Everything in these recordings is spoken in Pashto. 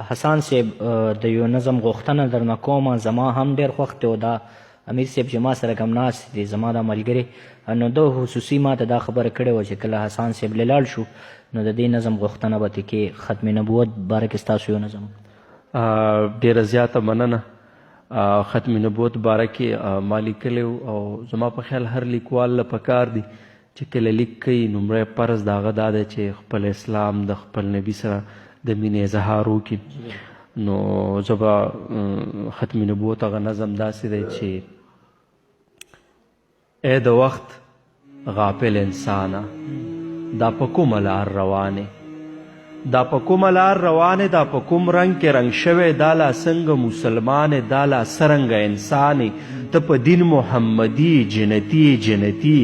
حسان صاحب د یو نظم غوښتنه درنه کومه، زما هم ډېر خوښ دی او دا امیر صاحب چې ما سره کوم ناست دی زما دا ملګری، نو ده خصوصي ما ته دا خبره کړې وه چې کله حسان صاحب لاړ شو نو د دې نظم غوښتنه به ترې کې ختم نبوت باره کې ستاسو یو نظم. ډېره زیاته مننه. ختم نبوت باره کې ما لیکلی او زما په خیال هر لیکوال له پکار دی چې کله لیک کوي لومړی فرض د هغه دا دی چې خپل اسلام د خپل نبي سره د مینې اظهار وکړي. نو زه به ختم نبوت هغه نظم داسې دی چې ای د وخت غافل انسانه دا په کومه لار روانې، دا په کومه لار روانې، دا په کوم رنګ کې رنګ شوی، دا لا څنګه مسلمانې، دا لا څرنګه انسانې، ته په دین محمدي جنتي جنتي.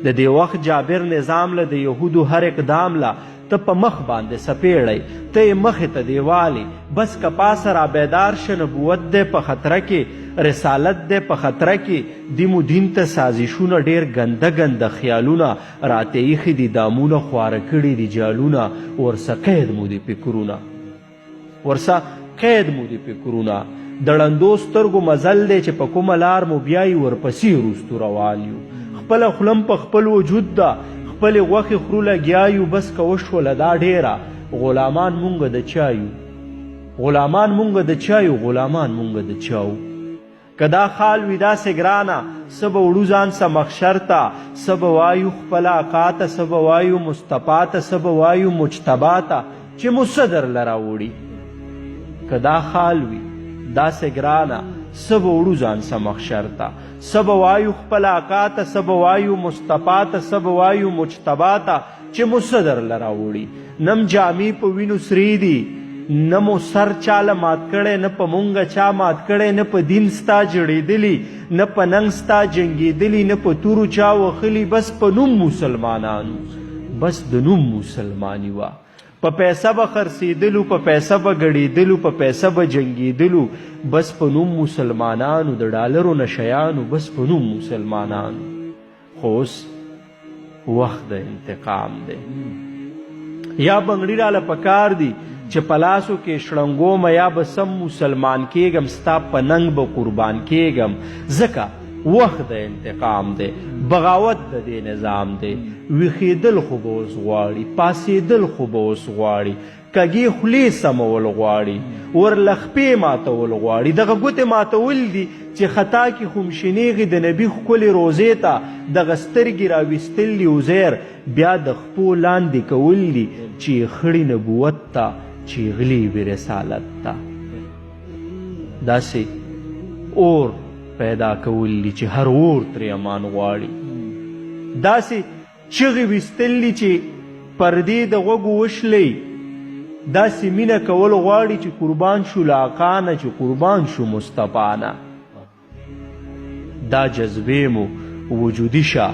د دې وخت جابر نظام له د یهودو هر اقدام له ته په مخ باندې سپیړی، ته یې مخې ته دیوالې، بس که پاسه را بیدار شه، نبوت دی په خطره کې، رسالت دی په خطره کې. دیمو دین ته سازشونه ډېر ګنده ګنده خیالونه راته ایښي دي، دامونه خواره کړي دي جالونه، ورسه قید مو دي فکرونه، ورسه قید مو دي فکرونه. د ړندو سترګو مزل دی چې په کومه لار مو بیایي ورپسې وروستو روان یو. خپله خولم په خپل وجود ده، خپلې غوښې خورو لګیا یو، بس که وشوله دا ډېره، غلامان مونږ د چا یو، غلامان مونږ د چا یو، غلامان مونږ د چا وو. که دا خال وي داسې ګرانه، څه به وړو ځان څه محشر ته، څه به وایو خپله اقا ته، څه به وایو مصطفی ته، څه به وایو مجتبا ته چې مو څه درله راوړي. که دا خال وي داسې ګرانه، څه به وړو ځان څه محشر ته، څه به وایو خپله اقا ته، څه به وایو مصطفی ته، څه به وایو مجتبا ته چې مو څه درله راوړي. نم جامې په وینو سرې دي، نه مو سر چاله مات کړی، نه په مونږه چا مات کړی، نه په دین ستا جړېدلي، نه په ننګ ستا جنګېدلي، نه په تورو چا وخلي، بس په نوم مسلمانانو، بس د نوم مسلمانی وه. په پیسه به خرڅېدلو، په پیسه به ګډېدلو، په پیسه به جنګېدلو، بس په نوم مسلمانانو، د ډالرو نشیانو، بس په نوم مسلمانانو. خو اوس وخت د انتقام دی. یا بنګړي راله پکار دي چې په لاسو کې شړنګومه، یا به سم مسلمان کېږم، ستا په ننګ به قربان کېږم. ځکه وخت د انتقام دی، بغاوت د دې نظام دی. ویښېدل خو به اوس غواړي، پاسېدل خو به اوس غواړي، کږې خولې سمول غواړي، ورلخپې ماتول غواړي. دغه ګوتې ماتول دي چې خطا کې خو مشینېږي د نبي ښکلې روزې ته، دغه سترګې راویستل دي عزیر، بیا د خپو لاندې کول دي چې خړي نبوت ته، چې غلی وي رسالت ته. داسې اور پیدا کول دي چې هر اور ترې امان غواړي. داسې چغې ویستل دي چې پردې د غوږو وشلی. داسې مینه کول غواړي چې قربان شو له آقا نه، چې قربان شو مصطفی نه. دا جذبې مو وجودي شه،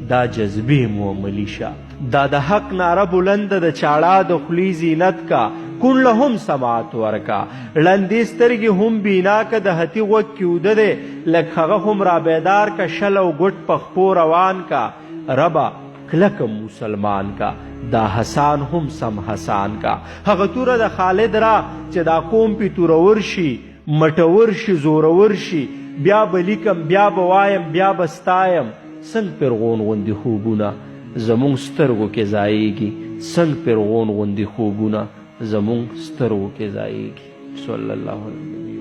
دا جذبې مو عملي شه. دا د حق ناره بلنده د چاړه د خولې زینت کا، کون له هم سماعت ورکا. ړندې سترګې هم بینا که، د هتي غوږ کې اوده دی لږ هغه هم را بیدار که، شل او ګوټ په خپو روان کا. ربه کلکه مسلمان کا، دا حسان هم سم حسان کا. هغه توره د خالد را چې دا قوم پې تورور شي، مټور شي، زورور شي، بیا به لیکم، بیا به وایم، بیا به ستایم. څنګ پرغون غوندې خوبونه زمونږ سترګو کې ځایږي، څنګ پرغون غوندې خوبونه زمونږ سترګو کې ځایږي. صلی الله علیه وسلم.